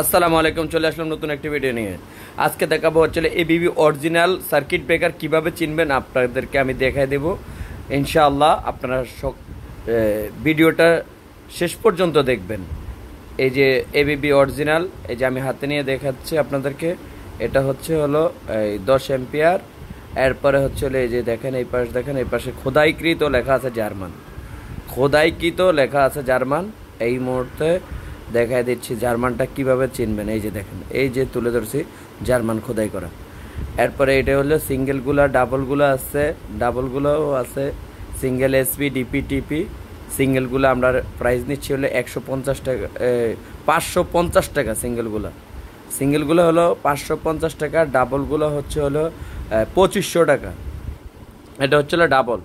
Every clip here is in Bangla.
আসসালামু আলাইকুম, চলে আসলাম নতুন একটি ভিডিও নিয়ে। আজকে দেখাবো হচ্ছে এবিবি অরিজিনাল সার্কিট ব্রেকার কিভাবে চিনবেন আপনাদেরকে আমি দেখাই দেব ইনশাআল্লাহ। আপনারা ভিডিওটা শেষ পর্যন্ত দেখবেন। এই যে এবিবি অরিজিনাল, এই যে আমি হাতে নিয়ে দেখাচ্ছি আপনাদেরকে। এটা হলো এই 10 এম্পিয়ার। এরপরে এই যে দেখেন, এই পাশে দেখেন, এই পাশে খোদাইকৃত লেখা আছে জার্মান। খোদাইকৃত লেখা আছে জার্মান। এই মুহূর্তে দেখাই দিচ্ছি জার্মানটা কিভাবে চিনবেন। এই যে দেখেন, এই যে তুলে ধরছি জার্মান খোদাই করা। এরপরে এটা হলো সিঙ্গেলগুলা, ডাবলগুলো আছে, ডাবলগুলোও আছে, সিঙ্গেল এসপি ডিপি টিপি। সিঙ্গেলগুলো আমরা প্রাইস নিচ্ছি হলো 150 টাকা, 550 টাকা সিঙ্গেলগুলো। সিঙ্গেলগুলো হলো 550 টাকা, ডাবলগুলো হলো 2500 টাকা। এটা হলো ডাবল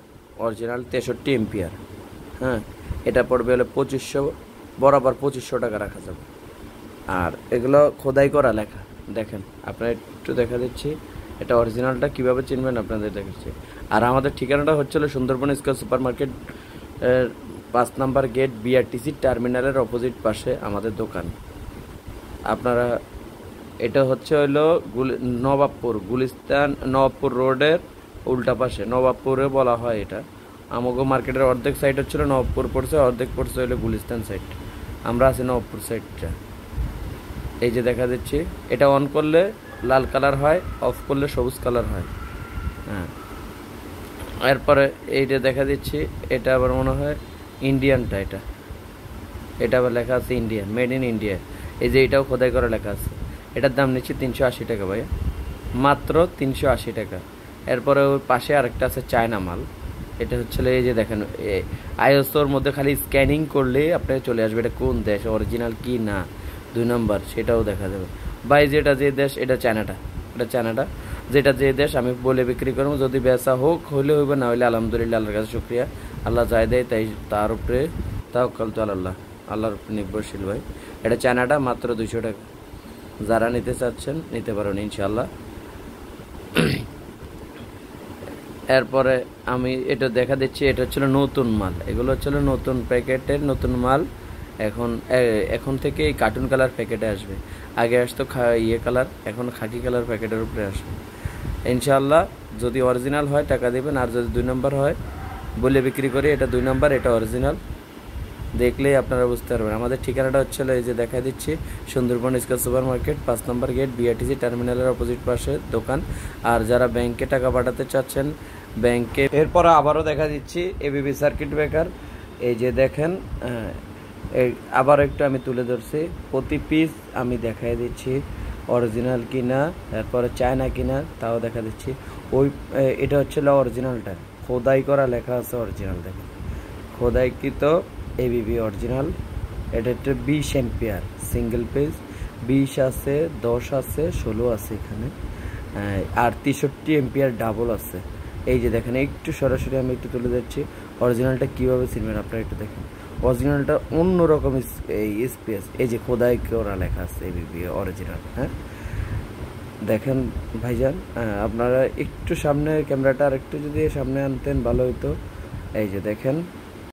অরিজিনাল 63 এম্পিয়ার। হ্যাঁ, এটা পড়বে হলো 2500, বরাবর 2500 টাকা রাখা যাবে। আর এগুলো খোদাই করা লেখা দেখেন, আপনার একটু দেখা দিচ্ছি। এটা অরিজিনালটা কীভাবে চিনবেন আপনাদের দেখাচ্ছি। আর আমাদের ঠিকানাটা হলো সুন্দরবন স্কয়ার সুপার মার্কেট 5 নম্বর গেট, বিআরটিসি টার্মিনালের অপোজিট পাশে আমাদের দোকান। আপনারা এটা হলো নবাবপুর, গুলিস্তান নবাবপুর রোডের উল্টা পাশে, নবাবপুরে বলা হয় এটা। আমগো মার্কেটের অর্ধেক সাইড হচ্ছিল নবাবপুর পড়ছে, অর্ধেক পড়ছে হলো গুলিস্তান সাইড। আমরা আছি নবাবপুর সাইডটা। এই যে দেখা দিচ্ছি, এটা অন করলে লাল কালার হয়, অফ করলে সবুজ কালার হয়। হ্যাঁ, এরপরে এইটা দেখা দিচ্ছি, এটা আবার মনে হয় ইন্ডিয়ানটা। এটা আবার লেখা আছে ইন্ডিয়ান, মেড ইন ইন্ডিয়া। এই যে এটাও খোদাই করা লেখা আছে। এটার দাম নিচ্ছি 380 টাকা ভাই, মাত্র 380 টাকা। এরপরে ওর পাশে আরেকটা আছে চায়না মাল। এটা এই যে দেখেন, আইএসওর মধ্যে খালি স্ক্যানিং করলে আপনাকে চলে আসবে এটা কোন দেশ, অরিজিনাল কি না 2 নম্বর সেটাও দেখা যাবে। ভাই যেটা যে দেশ, এটা চায়নাটা, যেটা যে দেশ আমি বলে বিক্রি করবো। যদি বেচা হোক হইলে হইবে, না হইলে আলহামদুলিল্লাহ, আল্লাহর কাছে শুক্রিয়া। আল্লাহ যাই দেয় তাই, তার উপরে তাওয়াক্কাল তু আল্লাহ, আল্লাহর উপরে নির্ভরশীল ভাই। এটা চায়নাটা, মাত্র 200 টাকা। যারা নিতে চাচ্ছেন নিতে পারেন ইনশাআল্লাহ। এরপরে আমি এটা দেখা দিচ্ছি, এটা নতুন মাল। এগুলো নতুন প্যাকেটের নতুন মাল। এখন থেকে এই কার্টুন কালার প্যাকেটে আসবে। আগে আসতো ইয়ে কালার, এখন খাকি কালার প্যাকেটের উপরে আসবে ইনশাআল্লাহ। যদি অরিজিনাল হয় টাকা দেবেন, আর যদি 2 নম্বর হয় বলে বিক্রি করি। এটা 2 নম্বর, এটা অরিজিনাল। দেখলেই আপনারা বুঝতে পারবেন। আমাদের ঠিকানাটা এই যে দেখা দিচ্ছি, সুন্দরবন স্কয়ার সুপার মার্কেট 5 নম্বর গেট, বিআরটিসি টার্মিনালের অপোজিট পাশে দোকান। আর যারা ব্যাংকে টাকা পাঠাতে চাচ্ছেন ব্যাংকে। এরপর আবারও দেখা দিচ্ছি এবিবি সার্কিট ব্রেকার। এই যে দেখেন, আবার একটু আমি তুলে ধরছি, প্রতি পিস আমি দেখাই দিচ্ছি অরিজিনাল কিনা, তারপরে চায়না কিনা তাও দেখা দিচ্ছি। এটা অরিজিনালটা, খোদাই করা লেখা আছে অরিজিনাল। দেখেন, খোদাইকৃত এবিবি অরিজিনাল। এটা 20 এম্পিয়ার সিঙ্গেল পেজ, 20 আছে, 10 আছে, 16 আছে এখানে। আর 63 এম্পিয়ার ডাবল আছে। এই যে দেখেন, একটু সরাসরি আমি একটু তুলে যাচ্ছি অরিজিনালটা কীভাবে চিনবেন আপনারা একটু দেখেন। অরিজিনালটা অন্যরকম এই স্পেস, এই যে খোদাই করা লেখা আছে এবিবি অরিজিনাল। হ্যাঁ, দেখেন ভাইজান, আপনারা একটু সামনে ক্যামেরাটা আর একটু যদি সামনে আনতেন ভালো হতো। এই যে দেখেন,